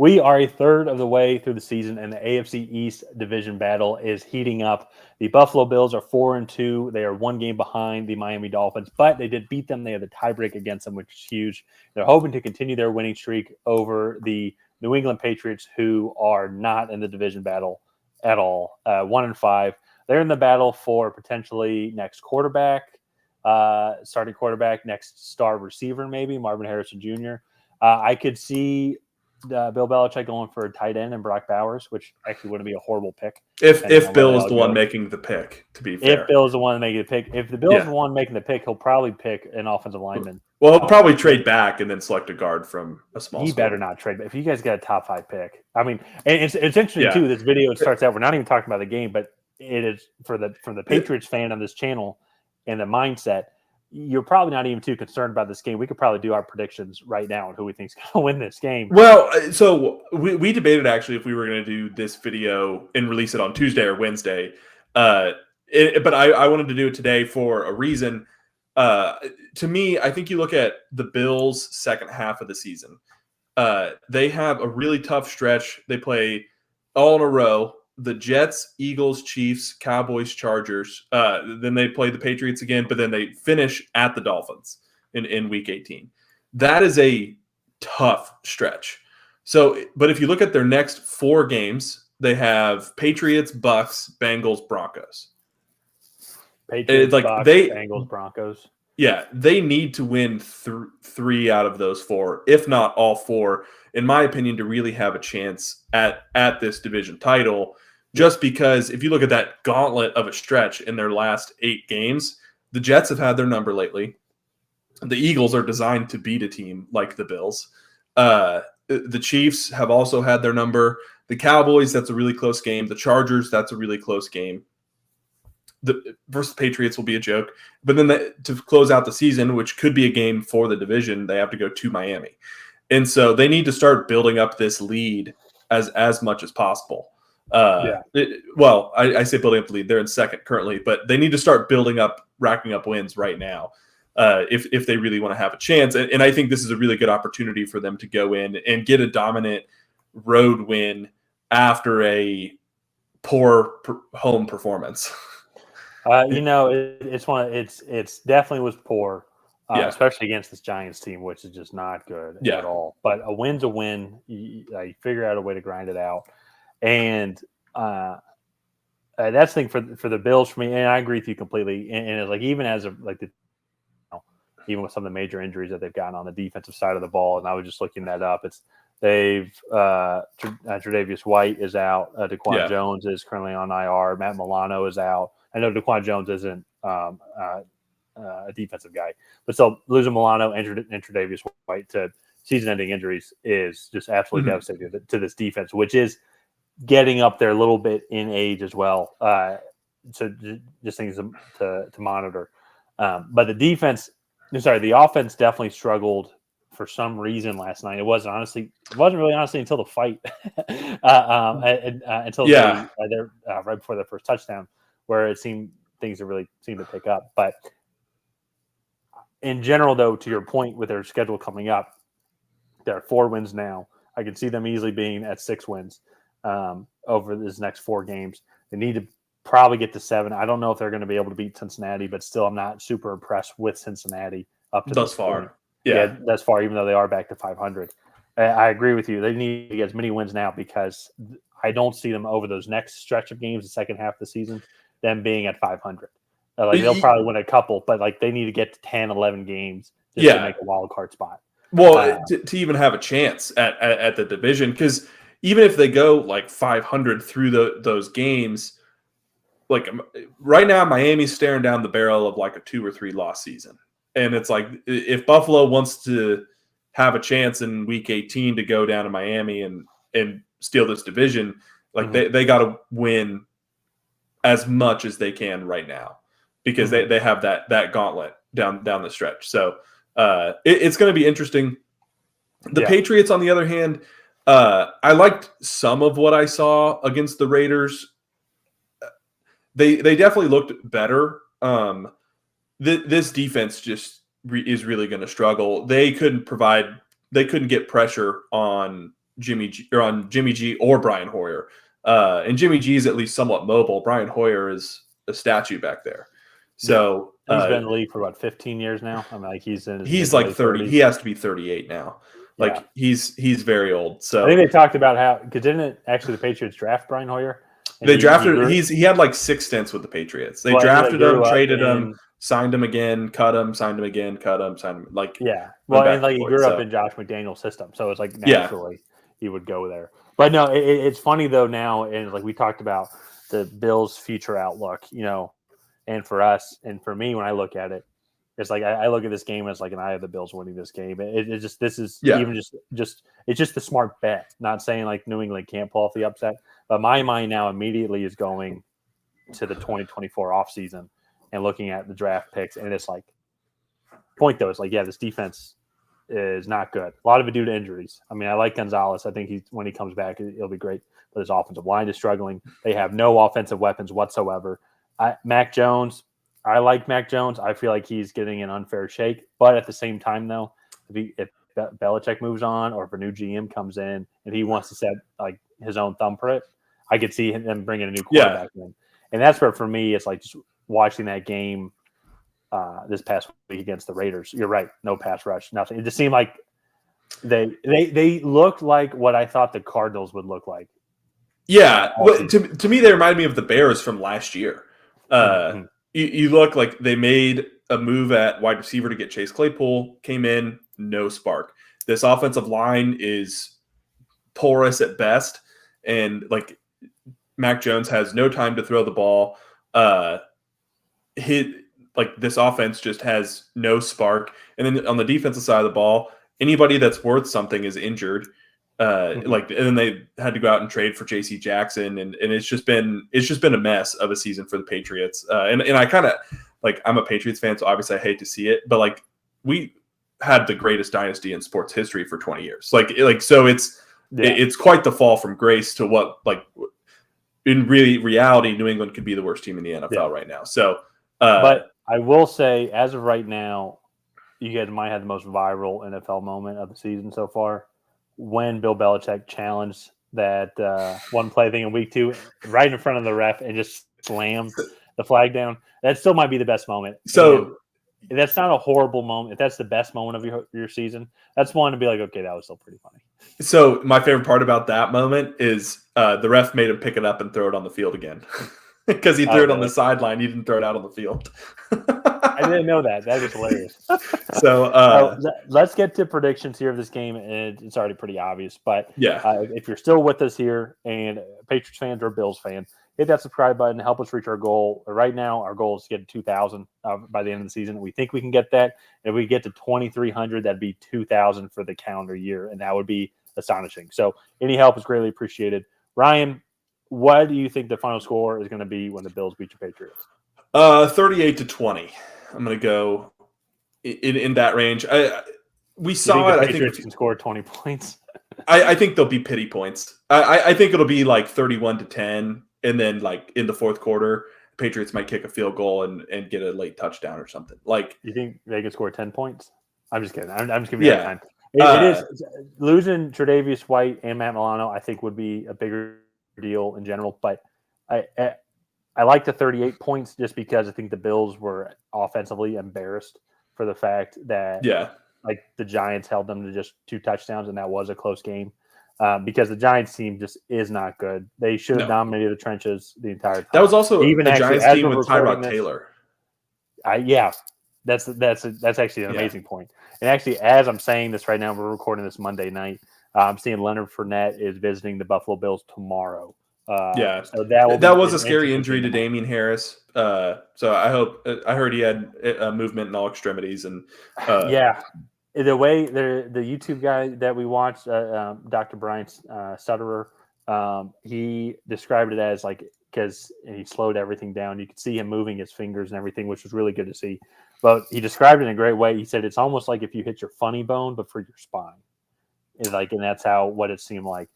We are a third of the way through the season, and the AFC East division battle is heating up. The Buffalo Bills are 4-2. They are one game behind the Miami Dolphins, but they did beat them. They had the tiebreak against them, which is huge. They're hoping to continue their winning streak over the New England Patriots, who are not in the division battle at all. 1-5. They're in the battle for potentially next quarterback, starting quarterback, next star receiver, maybe Marvin Harrison Jr. I could see Bill Belichick going for a tight end and Brock Bowers, which actually wouldn't be a horrible pick. If Bill is the one making the pick, to be fair. If Bill is the one making the pick. If the Bill's the one making the pick, he'll probably pick an offensive lineman. Well, he'll probably trade back and then select a guard from a small school. Better not trade. But if you guys get a top 5 pick, I mean, and it's interesting too. This video, it starts out, we're not even talking about the game, but it is from the Patriots fan on this channel and the mindset. You're probably not even too concerned about this game. We could probably do our predictions right now on who we think is going to win this game. Well, so we debated actually if we were going to do this video and release it on Tuesday or Wednesday. But I wanted to do it today for a reason. To me, I think you look at the Bills' second half of the season. They have a really tough stretch. They play all in a row. The Jets, Eagles, Chiefs, Cowboys, Chargers. Then they play the Patriots again, but then they finish at the Dolphins in Week 18. That is a tough stretch. So, but if you look at their next 4 games, they have Patriots, Bucks, Bengals, Broncos. Patriots, Bucks, Bengals, Broncos. Yeah, they need to win 3 out of those 4, if not all 4, in my opinion, to really have a chance at this division title. Just because if you look at that gauntlet of a stretch in their last 8 games, the Jets have had their number lately. The Eagles are designed to beat a team like the Bills. The Chiefs have also had their number. The Cowboys, that's a really close game. The Chargers, that's a really close game. Versus the Patriots will be a joke. But then to close out the season, which could be a game for the division, they have to go to Miami. And so they need to start building up this lead as much as possible. I say building up the lead. They're in second currently, but they need to start racking up wins right now if they really want to have a chance. And I think this is a really good opportunity for them to go in and get a dominant road win after a poor home performance. It's definitely was poor, especially against this Giants team, which is just not good at all. But a win's a win. You figure out a way to grind it out, and that's the thing for the Bills for me. And I agree with you completely. And it's like even even with some of the major injuries that they've gotten on the defensive side of the ball, and I was just looking that up. Tre'Davious White is out. Daquan Jones is currently on IR. Matt Milano is out. I know Daquan Jones isn't a defensive guy, but still losing Milano and Tre'Davious White to season-ending injuries is just absolutely devastating to this defense, which is getting up there a little bit in age as well. So just things to monitor. But the offense definitely struggled for some reason last night. It wasn't really until the fight, until they're right before their first touchdown, where it seemed things really seemed to pick up. But in general, though, to your point with their schedule coming up, they're at 4 wins now. I can see them easily being at 6 wins over these next 4 games. They need to probably get to 7. I don't know if they're going to be able to beat Cincinnati, but still, I'm not super impressed with Cincinnati up to thus far. Point. Yeah, thus far, even though they are back to 500. I agree with you. They need to get as many wins now because I don't see them over those next stretch of games, the second half of the season, them being at 500. They'll probably win a couple, but they need to get to 10, 11 games just to make a wild card spot. Well, to even have a chance at the division, because even if they go 500 through those games, right now Miami's staring down the barrel of a 2 or 3 loss season. And it's if Buffalo wants to have a chance in Week 18 to go down to Miami and steal this division, they got to win as much as they can right now because they have that gauntlet down the stretch. So it's going to be interesting. The Patriots, on the other hand, I liked some of what I saw against the Raiders. They definitely looked better. This defense just is really going to struggle. They couldn't get pressure on Jimmy G or Brian Hoyer. And Jimmy G is at least somewhat mobile. Brian Hoyer is a statue back there. So he's been in the league for about 15 years now. I mean, like he's in his he's mid like late 30. 30s. He has to be 38 now. Yeah. Like he's very old. So I think they talked about how, because didn't it actually the Patriots draft Brian Hoyer? And they drafted. He had like 6 stints with the Patriots. They drafted him, traded him, signed him again, cut him, signed him again, cut him, signed him. Like well, and like he grew up in Josh McDaniel's system, so it's like naturally he would go there. But no, it's funny though now, and like we talked about the Bills' future outlook, and for us and for me when I look at it, it's like I look at this game as like an eye of the Bills winning this game. It just this is even just it's just the smart bet. Not saying like New England can't pull off the upset, but my mind now immediately is going to the 2024 offseason and looking at the draft picks, and it's like point though, it's like this defense is not good. A lot of it due to injuries. I mean, I like Gonzalez. I think when he comes back, it'll be great. But his offensive line is struggling. They have no offensive weapons whatsoever. Mac Jones. I like Mac Jones. I feel like he's getting an unfair shake. But at the same time, though, if Belichick moves on or if a new GM comes in and he wants to set like his own thumbprint, I could see him bringing a new quarterback in. And that's where, for me, it's like just watching that game this past week against the Raiders. You're right. No pass rush, nothing. It just seemed like they looked like what I thought the Cardinals would look like. Yeah. Well, to me, they remind me of the Bears from last year. You look like they made a move at wide receiver to get Chase Claypool, came in, no spark. This offensive line is porous at best, and like Mac Jones has no time to throw the ball. This offense just has no spark. And then on the defensive side of the ball, anybody that's worth something is injured. And then they had to go out and trade for J.C. Jackson, and it's just been a mess of a season for the Patriots. And I kind of like, I'm a Patriots fan, so obviously I hate to see it, but like we had the greatest dynasty in sports history for 20 years. So it's quite the fall from grace to what like in reality New England could be the worst team in the NFL right now. So, but I will say, as of right now, you guys might have the most viral NFL moment of the season so far. When Bill Belichick challenged that one play thing in week 2 right in front of the ref and just slammed the flag down. That still might be the best moment. So and that's not a horrible moment. If that's the best moment of your season, that's one to be like, okay, that was still pretty funny. So my favorite part about that moment is the ref made him pick it up and throw it on the field again. Because he threw it on the sideline. He didn't throw it out on the field. I didn't know that. That is hilarious. So let's get to predictions here of this game. And it's already pretty obvious. But if you're still with us here and Patriots fans or Bills fan, hit that subscribe button. Help us reach our goal. Right now, our goal is to get to 2,000 by the end of the season. We think we can get that. And if we get to 2,300, that'd be 2,000 for the calendar year. And that would be astonishing. So any help is greatly appreciated. Ryan, what do you think the final score is going to be when the Bills beat your Patriots? 38-20. I'm going to go in that range. We saw it. The Patriots can score 20 points. I think there'll be pity points. I think it'll be like 31-10, and then like in the fourth quarter, Patriots might kick a field goal and get a late touchdown or something. Like, you think they can score 10 points? I'm just kidding. I'm just giving you that time. It is losing Tre'Davious White and Matt Milano. I think would be a bigger deal in general, but I like the 38 points just because I think the Bills were offensively embarrassed for the fact that like the Giants held them to just 2 touchdowns, and that was a close game because the Giants team just is not good. They should have dominated the trenches the entire time. That was also even the actually, Giants team with Tyrod Taylor. That's actually an amazing point. And actually, as I'm saying this right now, we're recording this Monday night. I'm seeing Leonard Fournette is visiting the Buffalo Bills tomorrow. So that was a scary injury to Damian Harris. So I heard he had a movement in all extremities, and the way the YouTube guy that we watched, Dr. Brian Sutterer, he described it as like because he slowed everything down. You could see him moving his fingers and everything, which was really good to see. But he described it in a great way. He said it's almost like if you hit your funny bone, but for your spine. And that's what it seemed like,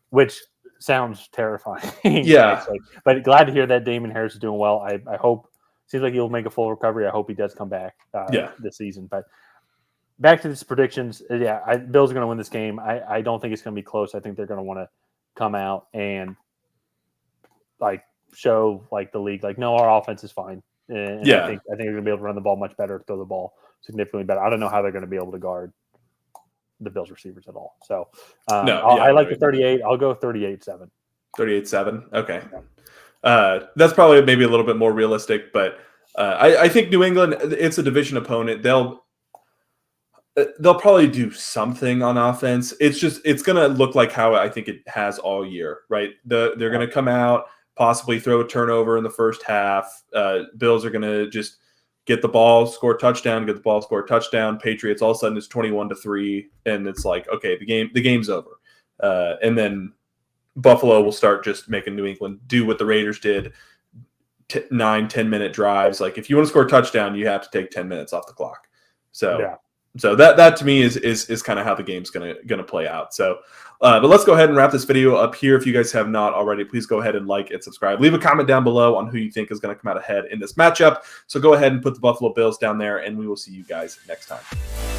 which sounds terrifying. Actually. But glad to hear that Damon Harris is doing well. I hope seems like he'll make a full recovery. I hope he does come back this season. But back to these predictions. Yeah, Bills are going to win this game. I don't think it's going to be close. I think they're going to want to come out and like show like the league like no, our offense is fine, and I Yeah. think they're going to be able to run the ball much better, throw the ball significantly better. I don't know how they're going to be able to guard the Bills receivers at all. So No, yeah, I like no, the 38. I'll go 38-7. 38-7. Okay. Yeah. That's probably maybe a little bit more realistic, but I think New England, it's a division opponent. They'll probably do something on offense. It's going to look like how I think it has all year, right? They're going to come out, possibly throw a turnover in the first half. Bills are going to just get the ball, score a touchdown, get the ball, score a touchdown. Patriots, all of a sudden it's 21-3, and it's like, okay, the game's over. And then Buffalo will start just making New England do what the Raiders did, 9-10 minute drives. Like if you want to score a touchdown, you have to take 10 minutes off the clock. So that to me is kind of how the game's gonna play out. So, but let's go ahead and wrap this video up here. If you guys have not already, please go ahead and like and subscribe. Leave a comment down below on who you think is going to come out ahead in this matchup. So go ahead and put the Buffalo Bills down there, and we will see you guys next time.